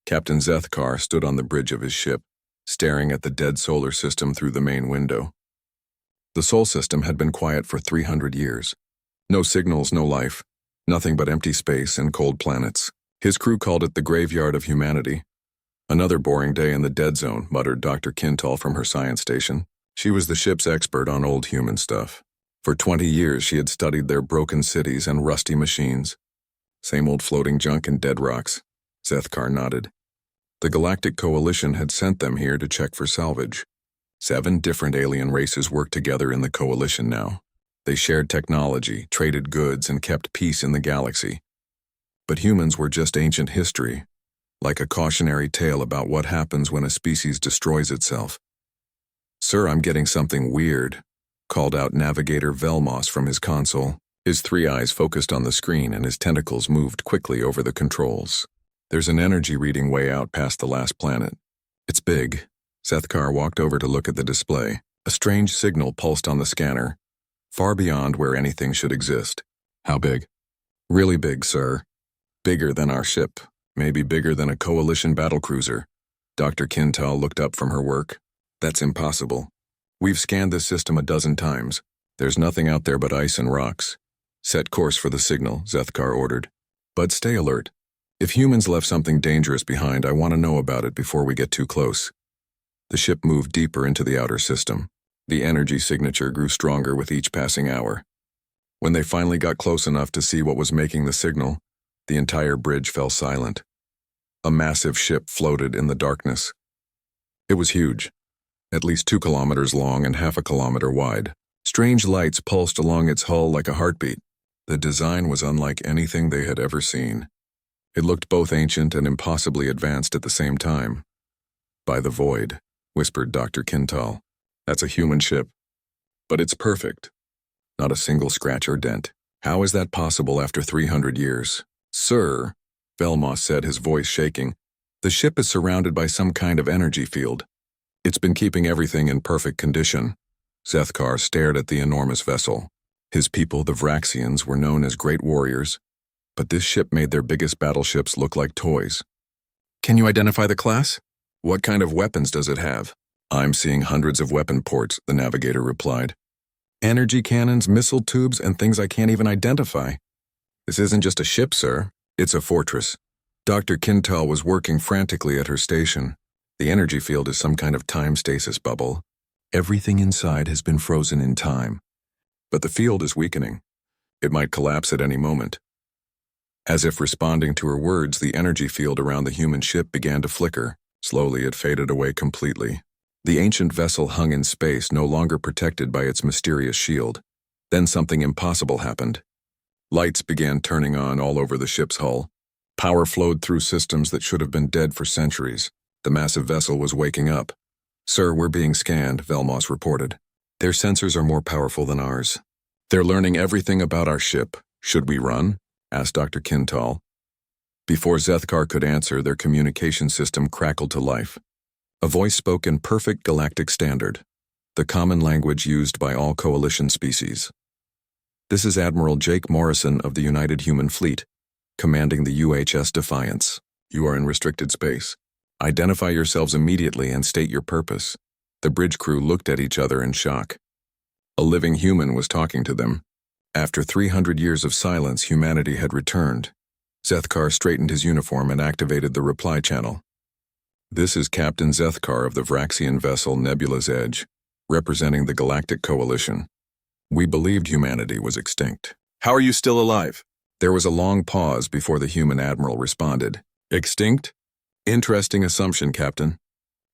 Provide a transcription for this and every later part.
Captain Zethkar stood on the bridge of his ship, staring at the dead solar system through the main window. The Sol system had been quiet for 300 years. No signals, no life, nothing but empty space and cold planets. His crew called it the graveyard of humanity. Another boring day in the dead zone, muttered Dr. Kintal from her science station. She was the ship's expert on old human stuff. For 20 years she had studied their broken cities and rusty machines. Same old floating junk and dead rocks. Zethkar nodded. The Galactic Coalition had sent them here to check for salvage. 7 different alien races worked together in the Coalition now. They shared technology, traded goods, and kept peace in the galaxy. But humans were just ancient history, like a cautionary tale about what happens when a species destroys itself. "Sir, I'm getting something weird," called out Navigator Velmos from his console. His 3 eyes focused on the screen and his tentacles moved quickly over the controls. "There's an energy reading way out past the last planet. It's big." Zethkar walked over to look at the display. A strange signal pulsed on the scanner, far beyond where anything should exist. "How big?" "Really big, sir. Bigger than our ship. Maybe bigger than a Coalition battlecruiser." Dr. Kintal looked up from her work. "That's impossible. We've scanned this system a dozen times. There's nothing out there but ice and rocks." "Set course for the signal," Zethkar ordered. "But stay alert. If humans left something dangerous behind, I want to know about it before we get too close." The ship moved deeper into the outer system. The energy signature grew stronger with each passing hour. When they finally got close enough to see what was making the signal, the entire bridge fell silent. A massive ship floated in the darkness. It was huge, at least 2 kilometers long and half a kilometer wide. Strange lights pulsed along its hull like a heartbeat. The design was unlike anything they had ever seen. It looked both ancient and impossibly advanced at the same time. "By the void," whispered Dr. Kintal. "That's a human ship. But it's perfect. Not a single scratch or dent. How is that possible after 300 years? "Sir," Velmos said, his voice shaking, "the ship is surrounded by some kind of energy field. It's been keeping everything in perfect condition." Zethkar stared at the enormous vessel. His people, the Vraxians, were known as great warriors, but this ship made their biggest battleships look like toys. "Can you identify the class? What kind of weapons does it have?" "I'm seeing hundreds of weapon ports," the navigator replied. "Energy cannons, missile tubes, and things I can't even identify." "This isn't just a ship, sir. It's a fortress." Dr. Kintal was working frantically at her station. "The energy field is some kind of time stasis bubble. Everything inside has been frozen in time. But the field is weakening. It might collapse at any moment." As if responding to her words, the energy field around the human ship began to flicker. Slowly it faded away completely. The ancient vessel hung in space, no longer protected by its mysterious shield. Then something impossible happened. Lights began turning on all over the ship's hull. Power flowed through systems that should have been dead for centuries. The massive vessel was waking up. "Sir, we're being scanned," Velmos reported. "Their sensors are more powerful than ours. They're learning everything about our ship. Should we run?" asked Dr. Kintal. Before Zethkar could answer, their communication system crackled to life. A voice spoke in perfect galactic standard, the common language used by all Coalition species. "This is Admiral Jake Morrison of the United Human Fleet, commanding the UHS Defiance. You are in restricted space. Identify yourselves immediately and state your purpose." The bridge crew looked at each other in shock. A living human was talking to them. After 300 years of silence, humanity had returned. Zethkar straightened his uniform and activated the reply channel. "This is Captain Zethkar of the Vraxian vessel Nebula's Edge, representing the Galactic Coalition. We believed humanity was extinct. How are you still alive?" There was a long pause before the human admiral responded. "Extinct? Interesting assumption, Captain.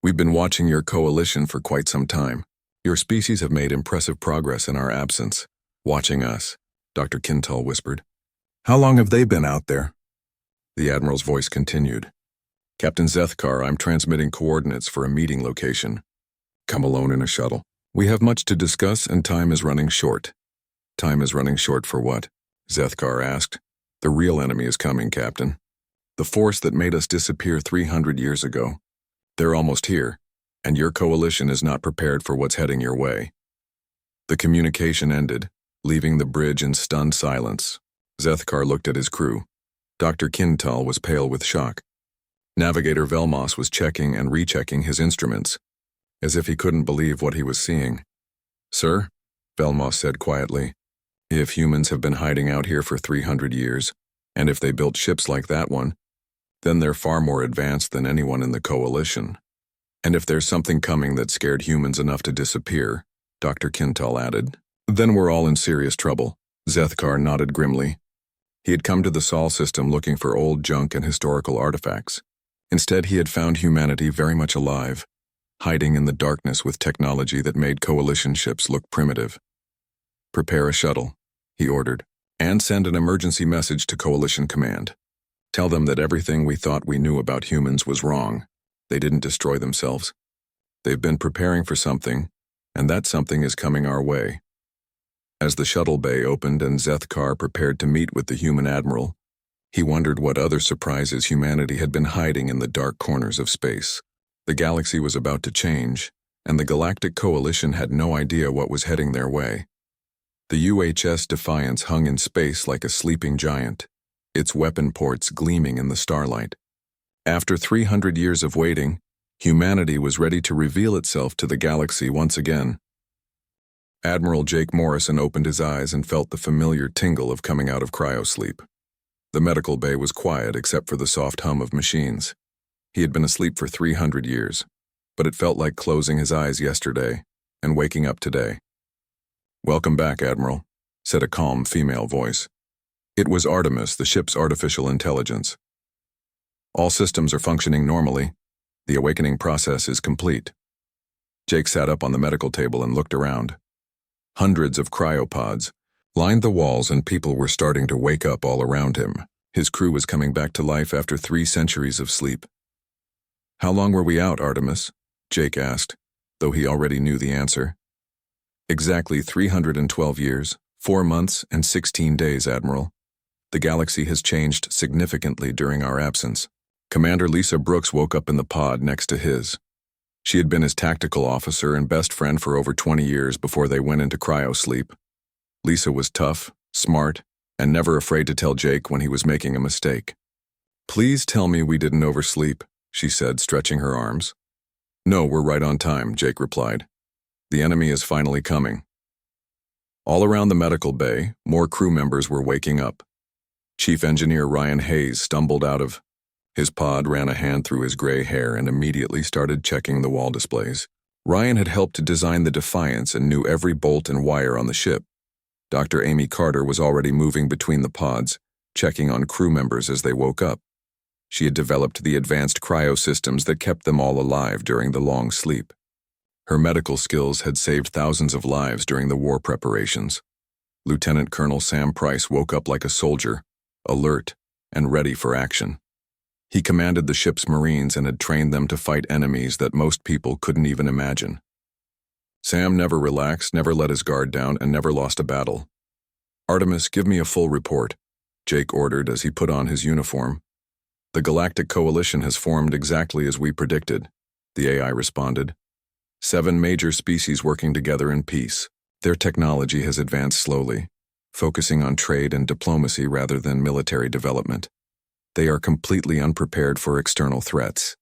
We've been watching your coalition for quite some time. Your species have made impressive progress in our absence. Watching us," Dr. Kintal whispered. "How long have they been out there?" The admiral's voice continued. "Captain Zethkar, I'm transmitting coordinates for a meeting location. Come alone in a shuttle. We have much to discuss and time is running short." "Time is running short for what?" Zethkar asked. "The real enemy is coming, Captain. The force that made us disappear 300 years ago. They're almost here, and your coalition is not prepared for what's heading your way." The communication ended, leaving the bridge in stunned silence. Zethkar looked at his crew. Dr. Kintal was pale with shock. Navigator Velmos was checking and rechecking his instruments, as if he couldn't believe what he was seeing. "Sir," Velmos said quietly, "if humans have been hiding out here for 300 years, and if they built ships like that one, then they're far more advanced than anyone in the Coalition. And if there's something coming that scared humans enough to disappear," Dr. Kintal added, "then we're all in serious trouble." Zethkar nodded grimly. He had come to the Sol system looking for old junk and historical artifacts. Instead, he had found humanity very much alive, hiding in the darkness with technology that made Coalition ships look primitive. "Prepare a shuttle," he ordered, "and send an emergency message to Coalition Command. Tell them that everything we thought we knew about humans was wrong. They didn't destroy themselves. They've been preparing for something, and that something is coming our way." As the shuttle bay opened and Zethkar prepared to meet with the human admiral, he wondered what other surprises humanity had been hiding in the dark corners of space. The galaxy was about to change, and the Galactic Coalition had no idea what was heading their way. The UHS Defiance hung in space like a sleeping giant, its weapon ports gleaming in the starlight. After 300 years of waiting, humanity was ready to reveal itself to the galaxy once again. Admiral Jake Morrison opened his eyes and felt the familiar tingle of coming out of cryosleep. The medical bay was quiet except for the soft hum of machines. He had been asleep for 300 years, but it felt like closing his eyes yesterday and waking up today. "Welcome back, Admiral," said a calm female voice. It was Artemis, the ship's artificial intelligence. "All systems are functioning normally. The awakening process is complete." Jake sat up on the medical table and looked around. Hundreds of cryopods lined the walls and people were starting to wake up all around him. His crew was coming back to life after 3 centuries of sleep. "How long were we out, Artemis?" Jake asked, though he already knew the answer. "Exactly 312 years, 4 months, and 16 days, Admiral. The galaxy has changed significantly during our absence." Commander Lisa Brooks woke up in the pod next to his. She had been his tactical officer and best friend for over 20 years before they went into cryosleep. Lisa was tough, smart, and never afraid to tell Jake when he was making a mistake. "Please tell me we didn't oversleep," she said, stretching her arms. "No, we're right on time," Jake replied. "The enemy is finally coming." All around the medical bay, more crew members were waking up. Chief Engineer Ryan Hayes stumbled out of his pod, ran a hand through his gray hair, and immediately started checking the wall displays. Ryan had helped to design the Defiance and knew every bolt and wire on the ship. Dr. Amy Carter was already moving between the pods, checking on crew members as they woke up. She had developed the advanced cryosystems that kept them all alive during the long sleep. Her medical skills had saved thousands of lives during the war preparations. Lieutenant Colonel Sam Price woke up like a soldier, alert and ready for action. He commanded the ship's Marines and had trained them to fight enemies that most people couldn't even imagine. Sam never relaxed, never let his guard down, and never lost a battle. "Artemis, give me a full report," Jake ordered as he put on his uniform. "The Galactic Coalition has formed exactly as we predicted," the AI responded. 7 major species working together in peace. Their technology has advanced slowly, focusing on trade and diplomacy rather than military development. They are completely unprepared for external threats.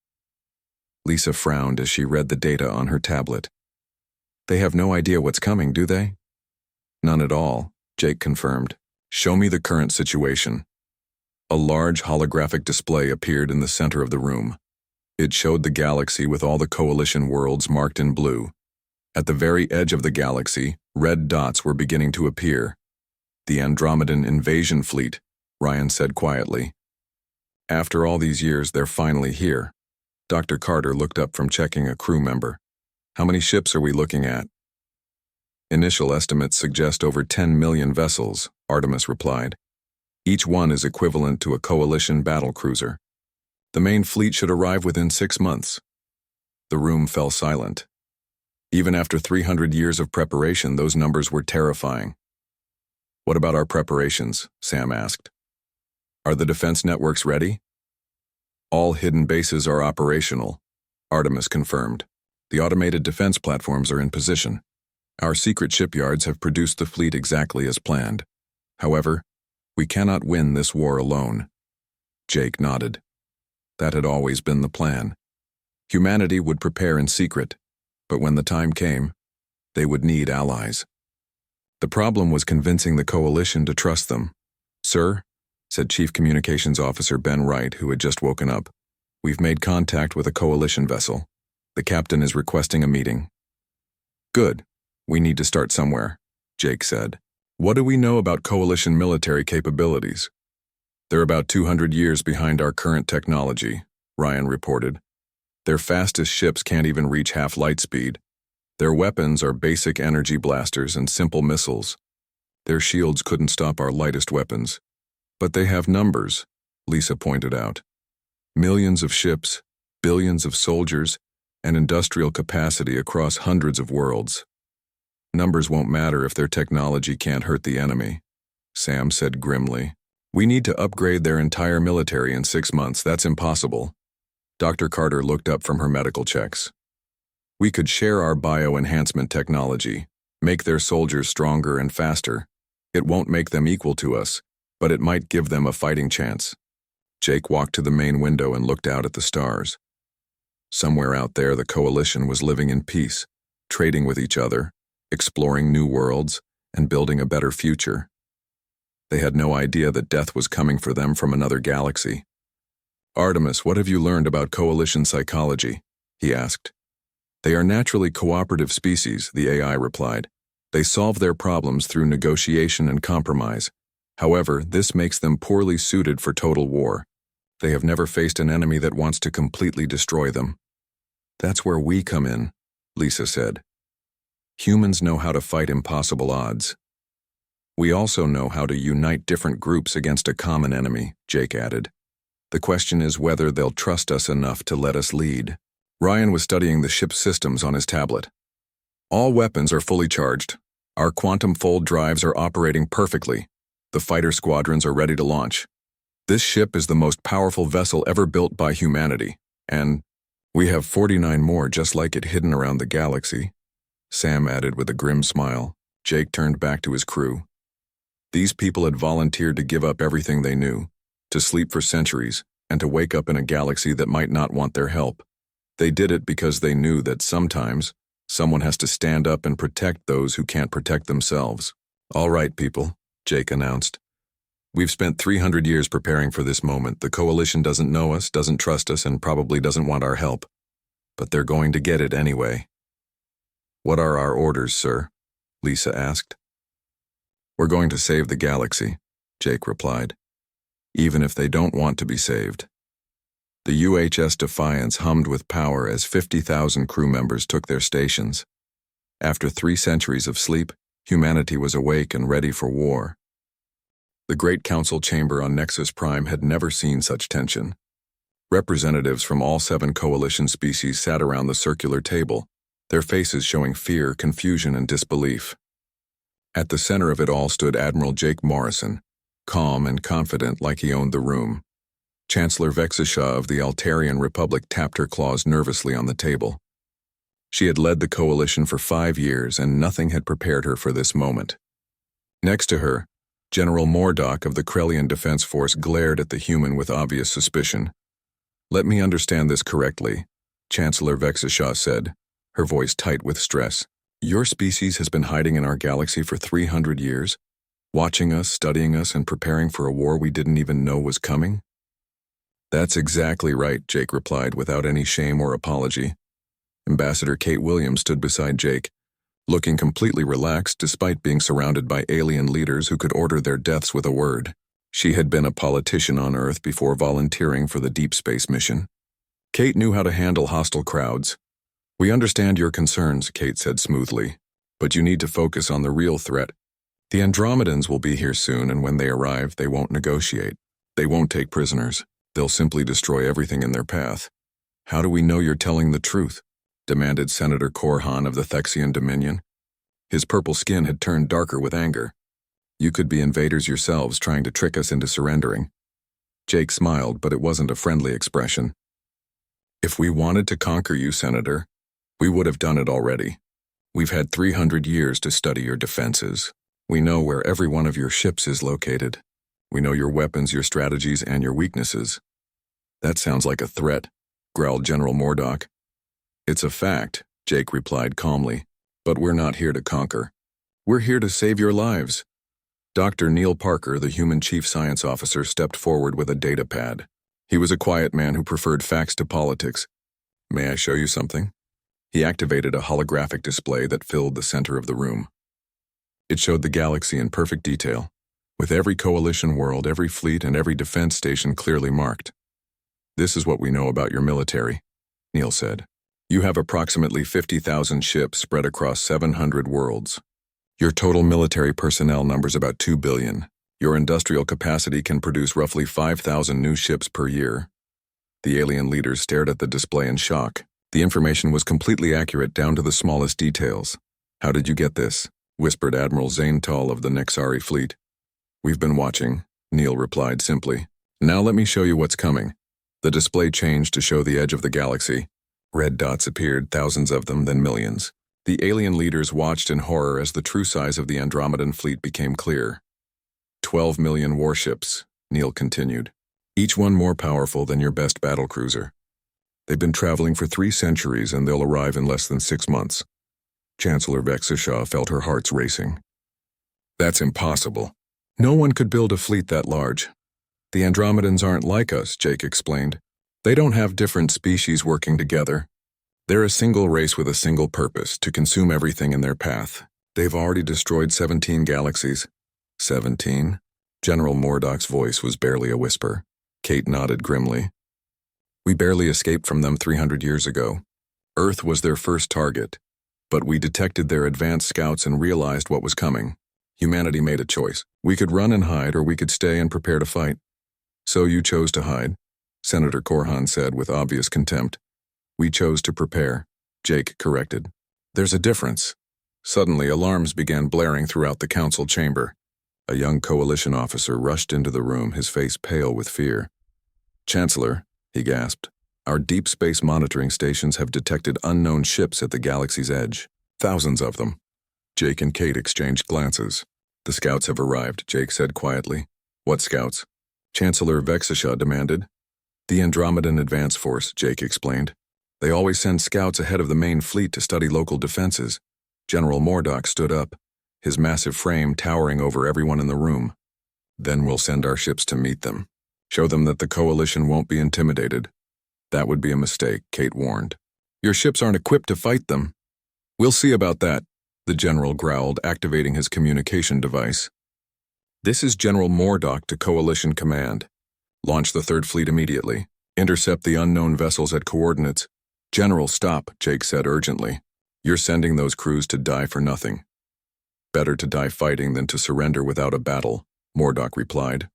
Lisa frowned as she read the data on her tablet. "They have no idea what's coming, do they?" "None at all," Jake confirmed. "Show me the current situation." A large holographic display appeared in the center of the room. It showed the galaxy with all the Coalition worlds marked in blue. At the very edge of the galaxy, red dots were beginning to appear. "The Andromedan invasion fleet," Ryan said quietly. "After all these years, they're finally here." Dr. Carter looked up from checking a crew member. "How many ships are we looking at?" "Initial estimates suggest over 10 million vessels," Artemis replied. "Each one is equivalent to a Coalition battlecruiser. The main fleet should arrive within 6 months." The room fell silent. Even after 300 years of preparation, those numbers were terrifying. "What about our preparations?" Sam asked. "Are the defense networks ready?" "All hidden bases are operational," Artemis confirmed. "The automated defense platforms are in position. Our secret shipyards have produced the fleet exactly as planned. However, we cannot win this war alone." Jake nodded. That had always been the plan. Humanity would prepare in secret, but when the time came, they would need allies. The problem was convincing the coalition to trust them. "Sir," said Chief Communications Officer Ben Wright, who had just woken up, "we've made contact with a coalition vessel. The captain is requesting a meeting." "Good. We need to start somewhere," Jake said. "What do we know about coalition military capabilities?" "They're about 200 years behind our current technology," Ryan reported. "Their fastest ships can't even reach half light speed. Their weapons are basic energy blasters and simple missiles. Their shields couldn't stop our lightest weapons. But they have numbers," Lisa pointed out. "Millions of ships, billions of soldiers, and industrial capacity across hundreds of worlds. Numbers won't matter if their technology can't hurt the enemy," Sam said grimly. "We need to upgrade their entire military in 6 months. That's impossible." Dr. Carter looked up from her medical checks. "We could share our bio-enhancement technology, make their soldiers stronger and faster. It won't make them equal to us, but it might give them a fighting chance." Jake walked to the main window and looked out at the stars. Somewhere out there, the coalition was living in peace, trading with each other, exploring new worlds, and building a better future. They had no idea that death was coming for them from another galaxy. "Artemis, what have you learned about coalition psychology?" he asked. "They are naturally cooperative species," the AI replied. "They solve their problems through negotiation and compromise. However, this makes them poorly suited for total war. They have never faced an enemy that wants to completely destroy them." "That's where we come in," Lisa said. "Humans know how to fight impossible odds. We also know how to unite different groups against a common enemy," Jake added. "The question is whether they'll trust us enough to let us lead." Ryan was studying the ship's systems on his tablet. "All weapons are fully charged. Our quantum fold drives are operating perfectly. The fighter squadrons are ready to launch. This ship is the most powerful vessel ever built by humanity, and we have 49 more just like it hidden around the galaxy," Sam added with a grim smile. Jake turned back to his crew. These people had volunteered to give up everything they knew, to sleep for centuries, and to wake up in a galaxy that might not want their help. They did it because they knew that sometimes someone has to stand up and protect those who can't protect themselves. "All right, people," Jake announced. "We've spent 300 years preparing for this moment. The coalition doesn't know us, doesn't trust us, and probably doesn't want our help. But they're going to get it anyway." "What are our orders, sir?" Lisa asked. "We're going to save the galaxy," Jake replied. "Even if they don't want to be saved." The UHS Defiance hummed with power as 50,000 crew members took their stations. After 3 centuries of sleep, humanity was awake and ready for war. The Great Council chamber on Nexus Prime had never seen such tension. Representatives from all 7 coalition species sat around the circular table, their faces showing fear, confusion, and disbelief. At the center of it all stood Admiral Jake Morrison, calm and confident like he owned the room. Chancellor Vexishaw of the Altarian Republic tapped her claws nervously on the table. She had led the coalition for 5 years, and nothing had prepared her for this moment. Next to her, General Mordock of the Krellian Defense Force glared at the human with obvious suspicion. "Let me understand this correctly," Chancellor Vexishaw said, her voice tight with stress. "Your species has been hiding in our galaxy for 300 years, watching us, studying us, and preparing for a war we didn't even know was coming?" "That's exactly right," Jake replied without any shame or apology. Ambassador Kate Williams stood beside Jake, looking completely relaxed despite being surrounded by alien leaders who could order their deaths with a word. She had been a politician on Earth before volunteering for the deep space mission. Kate knew how to handle hostile crowds. "We understand your concerns," Kate said smoothly, "but you need to focus on the real threat. The Andromedans will be here soon, and when they arrive, they won't negotiate. They won't take prisoners. They'll simply destroy everything in their path." "How do we know you're telling the truth?" demanded Senator Korhan of the Thexian Dominion. His purple skin had turned darker with anger. "You could be invaders yourselves trying to trick us into surrendering." Jake smiled, but it wasn't a friendly expression. "If we wanted to conquer you, Senator, we would have done it already. We've had 300 years to study your defenses. We know where every one of your ships is located. We know your weapons, your strategies, and your weaknesses. That sounds like a threat, growled General Mordock. It's a fact, Jake replied calmly. But we're not here to conquer. We're here to save your lives. Dr. Neil Parker, the human chief science officer, stepped forward with a data pad. He was a quiet man who preferred facts to politics. May I show you something? He activated a holographic display that filled the center of the room. It showed the galaxy in perfect detail, with every coalition world, every fleet, and every defense station clearly marked. This is what we know about your military, Neil said. You have approximately 50,000 ships spread across 700 worlds. Your total military personnel numbers about 2 billion. Your industrial capacity can produce roughly 5,000 new ships per year. The alien leaders stared at the display in shock. The information was completely accurate down to the smallest details. How did you get this? Whispered Admiral Zaintal of the Nexari fleet. We've been watching, Neil replied simply. Now let me show you what's coming. The display changed to show the edge of the galaxy. Red dots appeared, thousands of them, then millions. The alien leaders watched in horror as the true size of the Andromedan fleet became clear. 12 million warships, Neil continued, each one more powerful than your best battlecruiser. They've been traveling for 3 centuries and they'll arrive in less than 6 months. Chancellor Vexishaw felt her hearts racing. That's impossible. No one could build a fleet that large. The Andromedans aren't like us, Jake explained. They don't have different species working together. They're a single race with a single purpose, to consume everything in their path. They've already destroyed 17 galaxies. 17? General Mordock's voice was barely a whisper. Kate nodded grimly. We barely escaped from them 300 years ago. Earth was their first target, but we detected their advanced scouts and realized what was coming. Humanity made a choice. We could run and hide, or we could stay and prepare to fight. So you chose to hide, Senator Korhan said with obvious contempt. We chose to prepare, Jake corrected. There's a difference. Suddenly, alarms began blaring throughout the council chamber. A young coalition officer rushed into the room, his face pale with fear. Chancellor, he gasped, our deep space monitoring stations have detected unknown ships at the galaxy's edge. Thousands of them. Jake and Kate exchanged glances. The scouts have arrived, Jake said quietly. What scouts? Chancellor Vexishaw demanded. The Andromedan Advance Force, Jake explained. They always send scouts ahead of the main fleet to study local defenses. General Mordock stood up, his massive frame towering over everyone in the room. Then we'll send our ships to meet them. Show them that the coalition won't be intimidated. That would be a mistake, Kate warned. Your ships aren't equipped to fight them. We'll see about that, the general growled, activating his communication device. This is General Mordock to Coalition Command. Launch the Third Fleet immediately. Intercept the unknown vessels at coordinates. General, stop, Jake said urgently. You're sending those crews to die for nothing. Better to die fighting than to surrender without a battle, Mordock replied.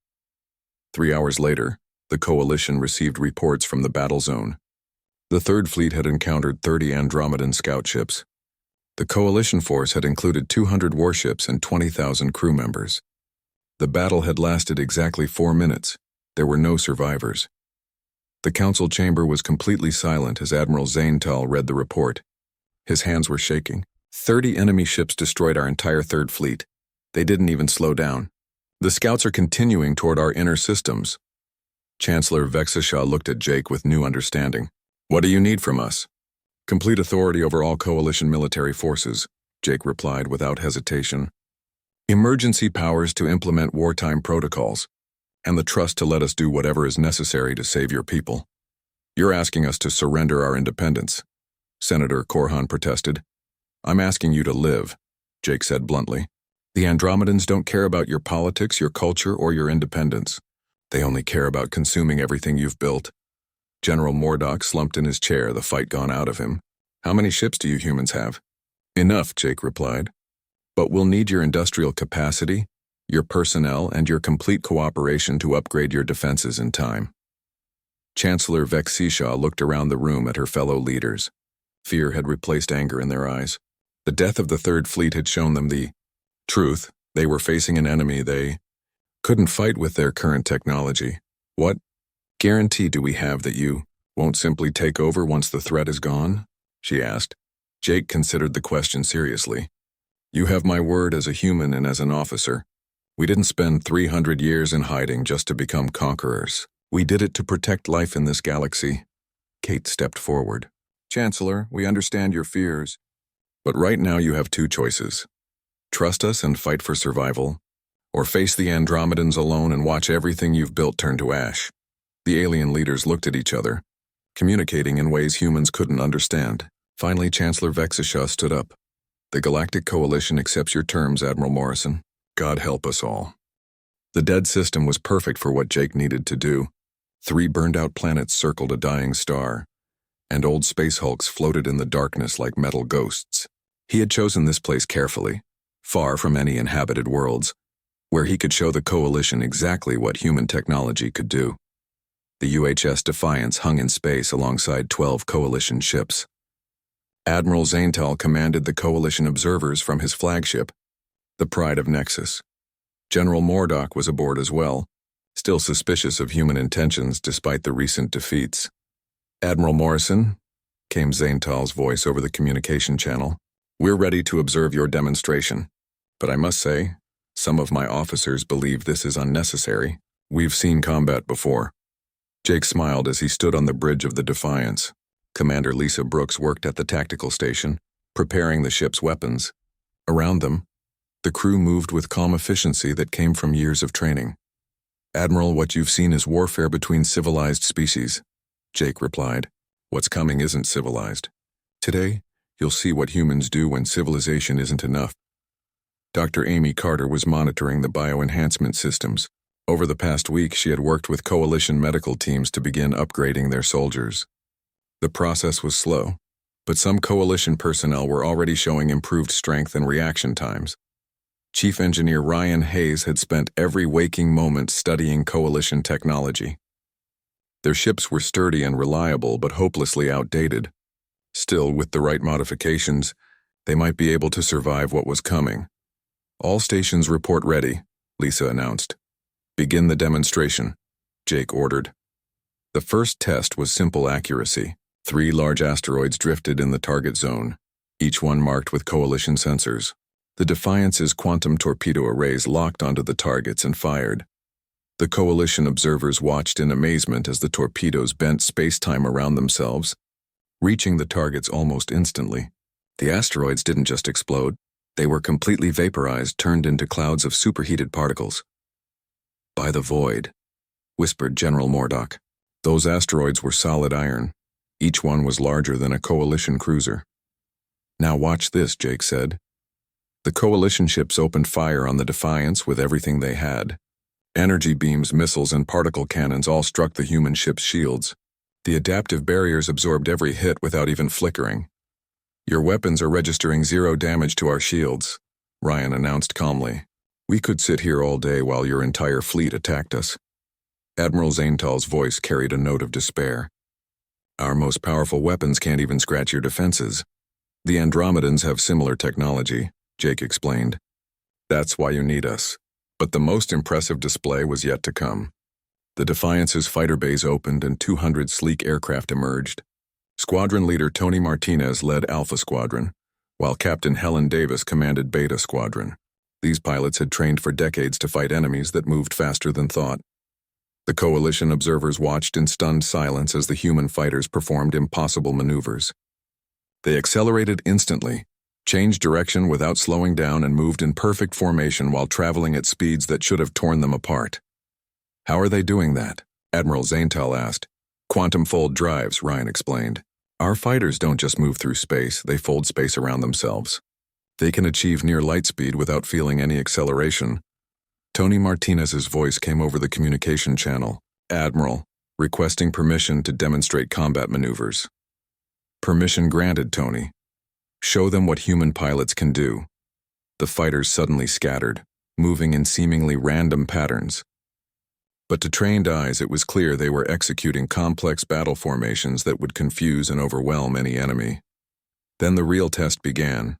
3 hours later, the coalition received reports from the battle zone. The Third Fleet had encountered 30 Andromedan scout ships. The coalition force had included 200 warships and 20,000 crew members. The battle had lasted exactly 4 minutes. There were no survivors. The council chamber was completely silent as Admiral Zaintal read the report. His hands were shaking. 30 enemy ships destroyed our entire Third Fleet. They didn't even slow down. The scouts are continuing toward our inner systems. Chancellor Vexishaw looked at Jake with new understanding. What do you need from us? Complete authority over all coalition military forces, Jake replied without hesitation. Emergency powers to implement wartime protocols, and the trust to let us do whatever is necessary to save your people. You're asking us to surrender our independence, Senator Korhan protested. I'm asking you to live, Jake said bluntly. The Andromedans don't care about your politics, your culture, or your independence. They only care about consuming everything you've built. General Mordock slumped in his chair, the fight gone out of him. How many ships do you humans have? Enough, Jake replied. But we'll need your industrial capacity, your personnel, and your complete cooperation to upgrade your defenses in time. Chancellor Vexishaw looked around the room at her fellow leaders. Fear had replaced anger in their eyes. The death of the Third Fleet had shown them the truth. They were facing an enemy they couldn't fight with their current technology. What guarantee do we have that you won't simply take over once the threat is gone? She asked. Jake considered the question seriously. You have my word as a human and as an officer. We didn't spend 300 years in hiding just to become conquerors. We did it to protect life in this galaxy. Kate stepped forward. Chancellor, we understand your fears. But right now you have two choices. Trust us and fight for survival, or face the Andromedans alone and watch everything you've built turn to ash. The alien leaders looked at each other, communicating in ways humans couldn't understand. Finally, Chancellor Vexishaw stood up. The Galactic Coalition accepts your terms, Admiral Morrison. God help us all. The dead system was perfect for what Jake needed to do. 3 burned-out planets circled a dying star, and old space hulks floated in the darkness like metal ghosts. He had chosen this place carefully, far from any inhabited worlds, where he could show the Coalition exactly what human technology could do. The UHS Defiance hung in space alongside 12 Coalition ships. Admiral Zaintal commanded the Coalition observers from his flagship, the Pride of Nexus. General Mordock was aboard as well, still suspicious of human intentions despite the recent defeats. Admiral Morrison, came Zaintal's voice over the communication channel, we're ready to observe your demonstration. But I must say, some of my officers believe this is unnecessary. We've seen combat before. Jake smiled as he stood on the bridge of the Defiance. Commander Lisa Brooks worked at the tactical station, preparing the ship's weapons. Around them, the crew moved with calm efficiency that came from years of training. Admiral, what you've seen is warfare between civilized species, Jake replied. What's coming isn't civilized. Today, you'll see what humans do when civilization isn't enough. Dr. Amy Carter was monitoring the bioenhancement systems. Over the past week, she had worked with Coalition medical teams to begin upgrading their soldiers. The process was slow, but some Coalition personnel were already showing improved strength and reaction times. Chief Engineer Ryan Hayes had spent every waking moment studying Coalition technology. Their ships were sturdy and reliable, but hopelessly outdated. Still, with the right modifications, they might be able to survive what was coming. All stations report ready, Lisa announced. Begin the demonstration, Jake ordered. The first test was simple accuracy. 3 large asteroids drifted in the target zone, each one marked with Coalition sensors. The Defiance's quantum torpedo arrays locked onto the targets and fired. The Coalition observers watched in amazement as the torpedoes bent space-time around themselves, reaching the targets almost instantly. The asteroids didn't just explode. They were completely vaporized, turned into clouds of superheated particles. By the void, whispered General Mordock. Those asteroids were solid iron. Each one was larger than a Coalition cruiser. Now watch this, Jake said. The Coalition ships opened fire on the Defiance with everything they had. Energy beams, missiles, and particle cannons all struck the human ship's shields. The adaptive barriers absorbed every hit without even flickering. Your weapons are registering 0 damage to our shields, Ryan announced calmly. We could sit here all day while your entire fleet attacked us. Admiral Zaintal's voice carried a note of despair. Our most powerful weapons can't even scratch your defenses. The Andromedans have similar technology, Jake explained. That's why you need us. But the most impressive display was yet to come. The Defiance's fighter bays opened and 200 sleek aircraft emerged. Squadron leader Tony Martinez led Alpha Squadron, while Captain Helen Davis commanded Beta Squadron. These pilots had trained for decades to fight enemies that moved faster than thought. The Coalition observers watched in stunned silence as the human fighters performed impossible maneuvers. They accelerated instantly, changed direction without slowing down, and moved in perfect formation while traveling at speeds that should have torn them apart. How are they doing that? Admiral Zaintal asked. Quantum fold drives, Ryan explained. Our fighters don't just move through space, they fold space around themselves. They can achieve near light speed without feeling any acceleration. Tony Martinez's voice came over the communication channel. Admiral, requesting permission to demonstrate combat maneuvers. Permission granted, Tony. Show them what human pilots can do. The fighters suddenly scattered, moving in seemingly random patterns. But to trained eyes, it was clear they were executing complex battle formations that would confuse and overwhelm any enemy. Then the real test began.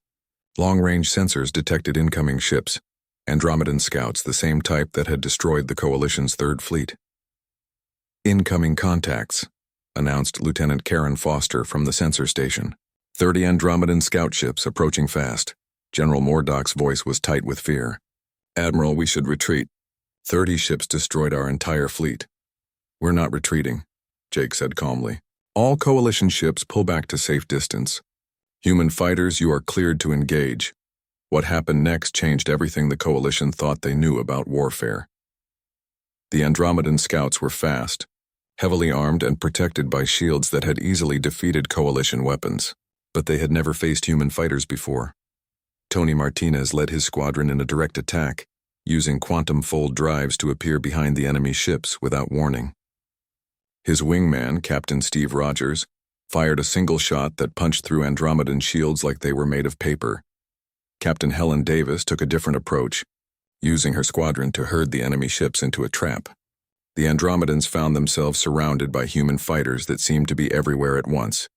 Long-range sensors detected incoming ships, Andromedan scouts, the same type that had destroyed the Coalition's 3rd Fleet. Incoming contacts, announced Lieutenant Karen Foster from the sensor station. 30 Andromedan scout ships approaching fast. General Mordock's voice was tight with fear. Admiral, we should retreat. 30 ships destroyed our entire fleet. We're not retreating, Jake said calmly. All Coalition ships pull back to safe distance. Human fighters, you are cleared to engage. What happened next changed everything the Coalition thought they knew about warfare. The Andromedan scouts were fast, heavily armed and protected by shields that had easily defeated Coalition weapons, but they had never faced human fighters before. Tony Martinez led his squadron in a direct attack, using quantum fold drives to appear behind the enemy ships without warning. His wingman, Captain Steve Rogers, fired a single shot that punched through Andromedan shields like they were made of paper. Captain Helen Davis took a different approach, using her squadron to herd the enemy ships into a trap. The Andromedans found themselves surrounded by human fighters that seemed to be everywhere at once.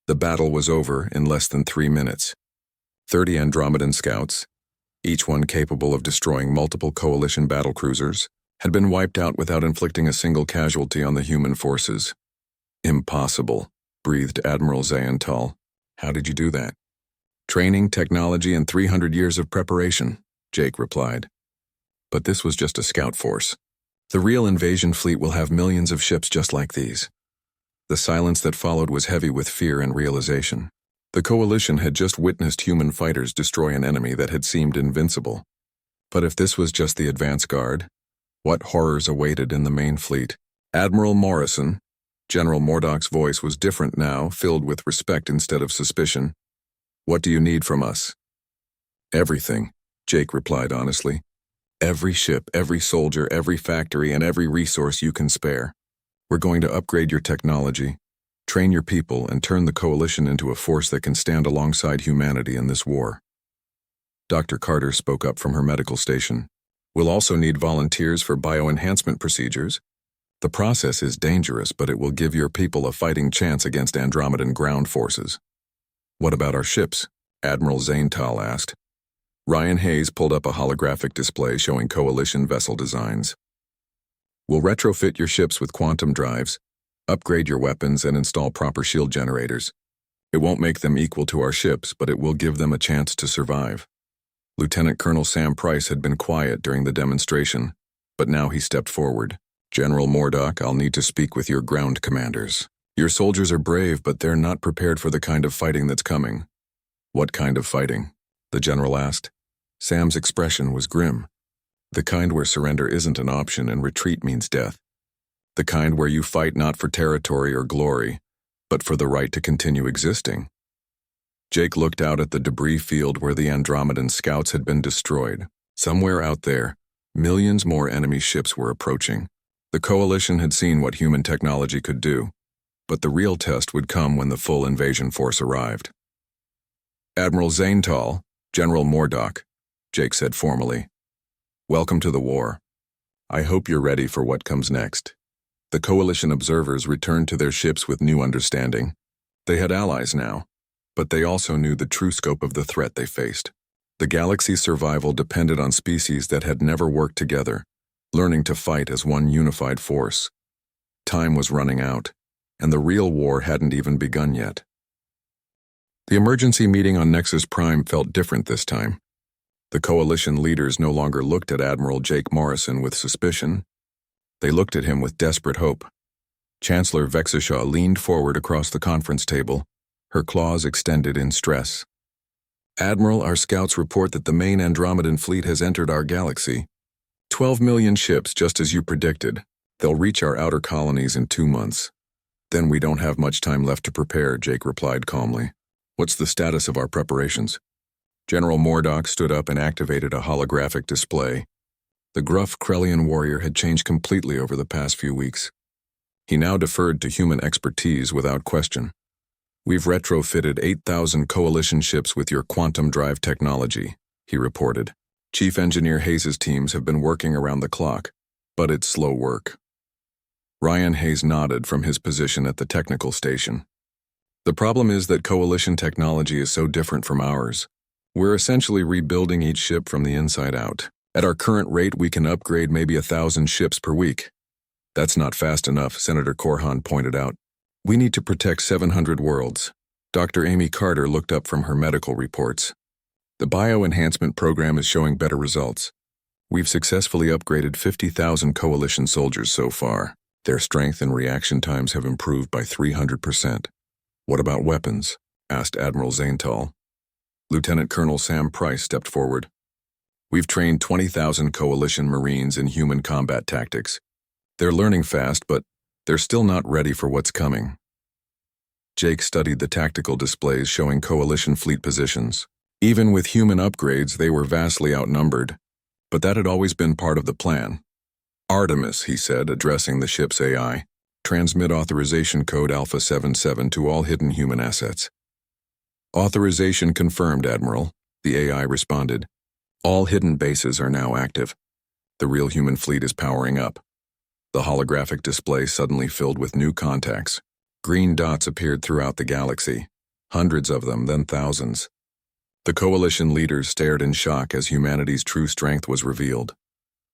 The battle was over in less than 3 minutes. 30 Andromedan scouts, each one capable of destroying multiple Coalition battlecruisers, had been wiped out without inflicting a single casualty on the human forces. Impossible, breathed Admiral Zayental. How did you do that? Training, technology, and 300 years of preparation, Jake replied. But this was just a scout force. The real invasion fleet will have millions of ships just like these. The silence that followed was heavy with fear and realization. The Coalition had just witnessed human fighters destroy an enemy that had seemed invincible. But if this was just the advance guard, what horrors awaited in the main fleet? Admiral Morrison, General Mordaugh's voice was different now, filled with respect instead of suspicion. What do you need from us? Everything, Jake replied honestly. Every ship, every soldier, every factory, and every resource you can spare. We're going to upgrade your technology, train your people, and turn the Coalition into a force that can stand alongside humanity in this war. Dr. Carter spoke up from her medical station. We'll also need volunteers for bioenhancement procedures. The process is dangerous, but it will give your people a fighting chance against Andromedan ground forces. What about our ships? Admiral Zayental asked. Ryan Hayes pulled up a holographic display showing Coalition vessel designs. We'll retrofit your ships with quantum drives, upgrade your weapons, and install proper shield generators. It won't make them equal to our ships, but it will give them a chance to survive. Lieutenant Colonel Sam Price had been quiet during the demonstration, but now he stepped forward. General Mordaugh, I'll need to speak with your ground commanders. Your soldiers are brave, but they're not prepared for the kind of fighting that's coming. What kind of fighting? The general asked. Sam's expression was grim. The kind where surrender isn't an option and retreat means death. The kind where you fight not for territory or glory, but for the right to continue existing. Jake looked out at the debris field where the Andromedan scouts had been destroyed. Somewhere out there, millions more enemy ships were approaching. The Coalition had seen what human technology could do, but the real test would come when the full invasion force arrived. Admiral Zayental, General Mordaugh, Jake said formally. Welcome to the war. I hope you're ready for what comes next. The Coalition observers returned to their ships with new understanding. They had allies now, but they also knew the true scope of the threat they faced. The galaxy's survival depended on species that had never worked together, learning to fight as one unified force. Time was running out, and the real war hadn't even begun yet. The emergency meeting on Nexus Prime felt different this time. The Coalition leaders no longer looked at Admiral Jake Morrison with suspicion. They looked at him with desperate hope. Chancellor Vexishaw leaned forward across the conference table, her claws extended in stress. Admiral, our scouts report that the main Andromedan fleet has entered our galaxy. 12 million ships, just as you predicted. They'll reach our outer colonies in 2 months. Then we don't have much time left to prepare, Jake replied calmly. What's the status of our preparations? General Mordaugh stood up and activated a holographic display. The gruff Krellian warrior had changed completely over the past few weeks. He now deferred to human expertise without question. We've retrofitted 8,000 Coalition ships with your quantum drive technology, he reported. Chief Engineer Hayes' teams have been working around the clock, but it's slow work. Ryan Hayes nodded from his position at the technical station. The problem is that Coalition technology is so different from ours. We're essentially rebuilding each ship from the inside out. At our current rate, we can upgrade maybe 1,000 ships per week. That's not fast enough, Senator Corhan pointed out. We need to protect 700 worlds. Dr. Amy Carter looked up from her medical reports. The bioenhancement program is showing better results. We've successfully upgraded 50,000 Coalition soldiers so far. Their strength and reaction times have improved by 300%. What about weapons? Asked Admiral Zaintal. Lieutenant Colonel Sam Price stepped forward. We've trained 20,000 Coalition Marines in human combat tactics. They're learning fast, but they're still not ready for what's coming. Jake studied the tactical displays showing Coalition fleet positions. Even with human upgrades, they were vastly outnumbered. But that had always been part of the plan. Artemis, he said, addressing the ship's AI. Transmit authorization code Alpha 77 to all hidden human assets. Authorization confirmed, Admiral, the AI responded. All hidden bases are now active. The real human fleet is powering up. The holographic display suddenly filled with new contacts. Green dots appeared throughout the galaxy. Hundreds of them, then thousands. The Coalition leaders stared in shock as humanity's true strength was revealed.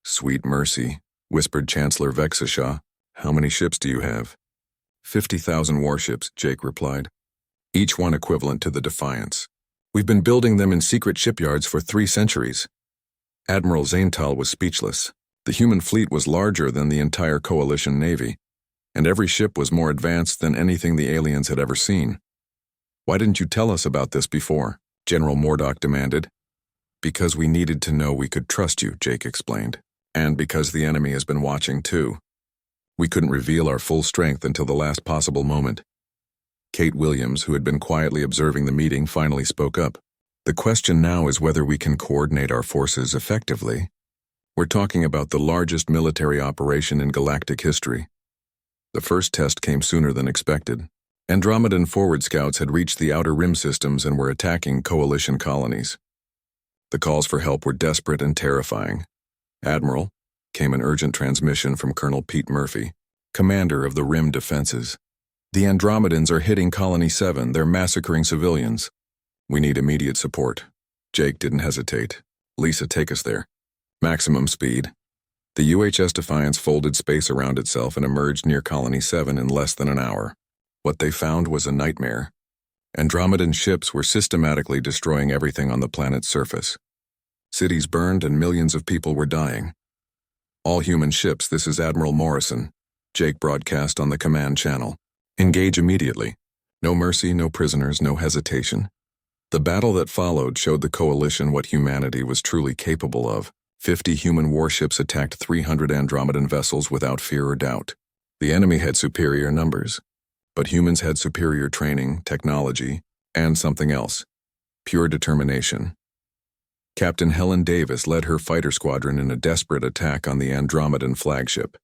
Sweet mercy, whispered Chancellor Vexashaw. How many ships do you have? 50,000 warships, Jake replied. Each one equivalent to the Defiance. We've been building them in secret shipyards for 3 centuries. Admiral Zaintal was speechless. The human fleet was larger than the entire Coalition Navy, and every ship was more advanced than anything the aliens had ever seen. Why didn't you tell us about this before? General Mordock demanded. Because we needed to know we could trust you, Jake explained. And because the enemy has been watching too. We couldn't reveal our full strength until the last possible moment. Kate Williams, who had been quietly observing the meeting, finally spoke up. The question now is whether we can coordinate our forces effectively. We're talking about the largest military operation in galactic history. The first test came sooner than expected. Andromedan forward scouts had reached the outer rim systems and were attacking Coalition colonies. The calls for help were desperate and terrifying. Admiral, came an urgent transmission from Colonel Pete Murphy, commander of the Rim Defenses. The Andromedans are hitting Colony 7. They're massacring civilians. We need immediate support. Jake didn't hesitate. Lisa, take us there. Maximum speed. The UHS Defiance folded space around itself and emerged near Colony 7 in less than an hour. What they found was a nightmare. Andromedan ships were systematically destroying everything on the planet's surface. Cities burned and millions of people were dying. All human ships, this is Admiral Morrison. Jake broadcast on the command channel. Engage immediately. No mercy, no prisoners, no hesitation. The battle that followed showed the Coalition what humanity was truly capable of. 50 human warships attacked 300 Andromedan vessels without fear or doubt. The enemy had superior numbers, but humans had superior training, technology, and something else. Pure determination. Captain Helen Davis led her fighter squadron in a desperate attack on the Andromedan flagship.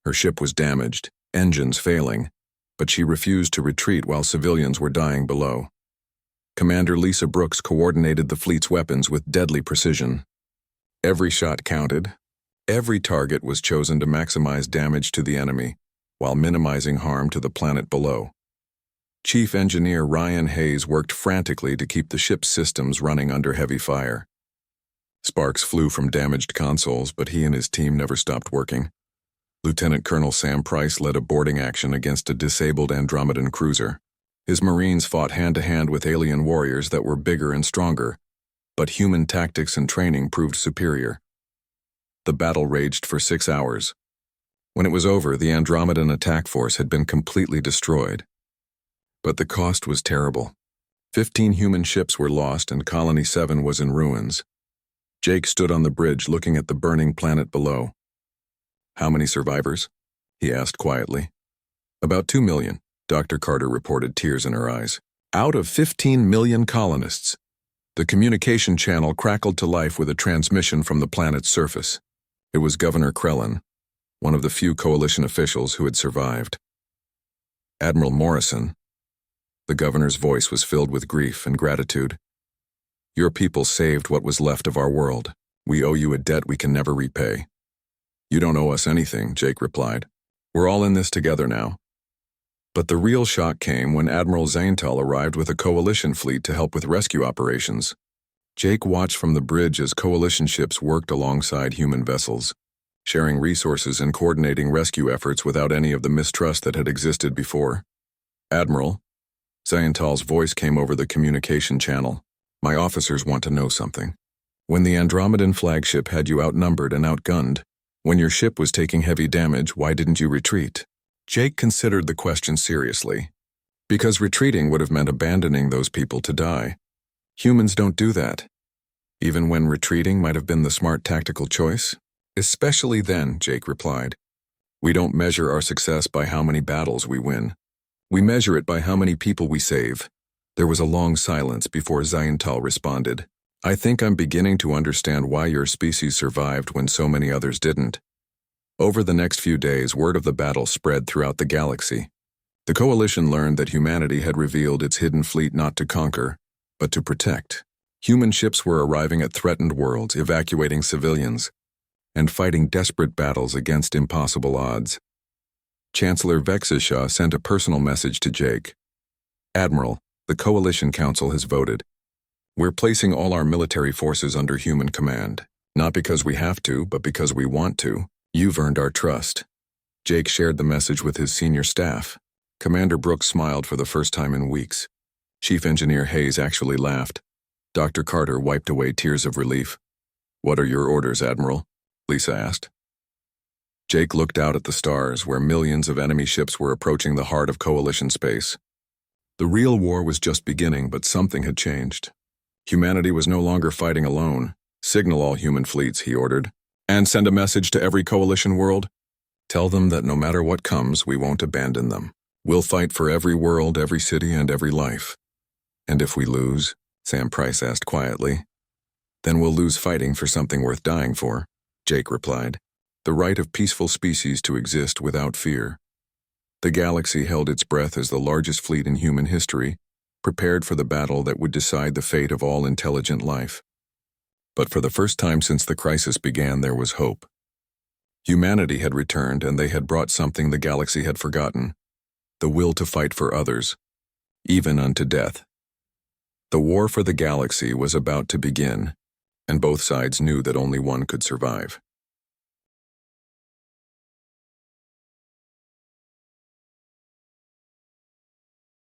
Her ship was damaged, engines failing, but she refused to retreat while civilians were dying below. Commander Lisa Brooks coordinated the fleet's weapons with deadly precision. Every shot counted. Every target was chosen to maximize damage to the enemy, while minimizing harm to the planet below. Chief Engineer Ryan Hayes worked frantically to keep the ship's systems running under heavy fire. Sparks flew from damaged consoles, but he and his team never stopped working. Lieutenant Colonel Sam Price led a boarding action against a disabled Andromedan cruiser. His Marines fought hand-to-hand with alien warriors that were bigger and stronger, but human tactics and training proved superior. The battle raged for 6 hours. When it was over, the Andromedan attack force had been completely destroyed. But the cost was terrible. 15 human ships were lost and Colony 7 was in ruins. Jake stood on the bridge looking at the burning planet below. How many survivors? He asked quietly. About 2 million, Dr. Carter reported, tears in her eyes. Out of 15 million colonists. The communication channel crackled to life with a transmission from the planet's surface. It was Governor Krellin, one of the few Coalition officials who had survived. Admiral Morrison. The governor's voice was filled with grief and gratitude. Your people saved what was left of our world. We owe you a debt we can never repay. You don't owe us anything, Jake replied. We're all in this together now. But the real shock came when Admiral Zaintal arrived with a Coalition fleet to help with rescue operations. Jake watched from the bridge as Coalition ships worked alongside human vessels, sharing resources and coordinating rescue efforts without any of the mistrust that had existed before. Admiral, Zaintal's voice came over the communication channel. My officers want to know something. When the Andromedan flagship had you outnumbered and outgunned, When your ship was taking heavy damage, why didn't you retreat? Jake considered the question seriously. Because retreating would have meant abandoning those people to die. Humans don't do that. Even when retreating might have been the smart tactical choice? Especially then, Jake replied. We don't measure our success by how many battles we win. We measure it by how many people we save. There was a long silence before SilentHFY responded. I think I'm beginning to understand why your species survived when so many others didn't. Over the next few days, word of the battle spread throughout the galaxy. The Coalition learned that humanity had revealed its hidden fleet not to conquer, but to protect. Human ships were arriving at threatened worlds, evacuating civilians, and fighting desperate battles against impossible odds. Chancellor Vexisha sent a personal message to Jake. Admiral, the Coalition Council has voted. We're placing all our military forces under human command, not because we have to, but because we want to. You've earned our trust. Jake shared the message with his senior staff. Commander Brooks smiled for the first time in weeks. Chief Engineer Hayes actually laughed. Dr. Carter wiped away tears of relief. What are your orders, Admiral? Lisa asked. Jake looked out at the stars, where millions of enemy ships were approaching the heart of Coalition space. The real war was just beginning, but something had changed. Humanity was no longer fighting alone. Signal all human fleets, he ordered. And send a message to every Coalition world. Tell them that no matter what comes, we won't abandon them. We'll fight for every world, every city, and every life. And if we lose, Sam Price asked quietly. Then we'll lose fighting for something worth dying for, Jake replied. The right of peaceful species to exist without fear. The galaxy held its breath as the largest fleet in human history, prepared for the battle that would decide the fate of all intelligent life. But for the first time since the crisis began, there was hope. Humanity had returned, and they had brought something the galaxy had forgotten: the will to fight for others, even unto death. The war for the galaxy was about to begin, and both sides knew that only one could survive.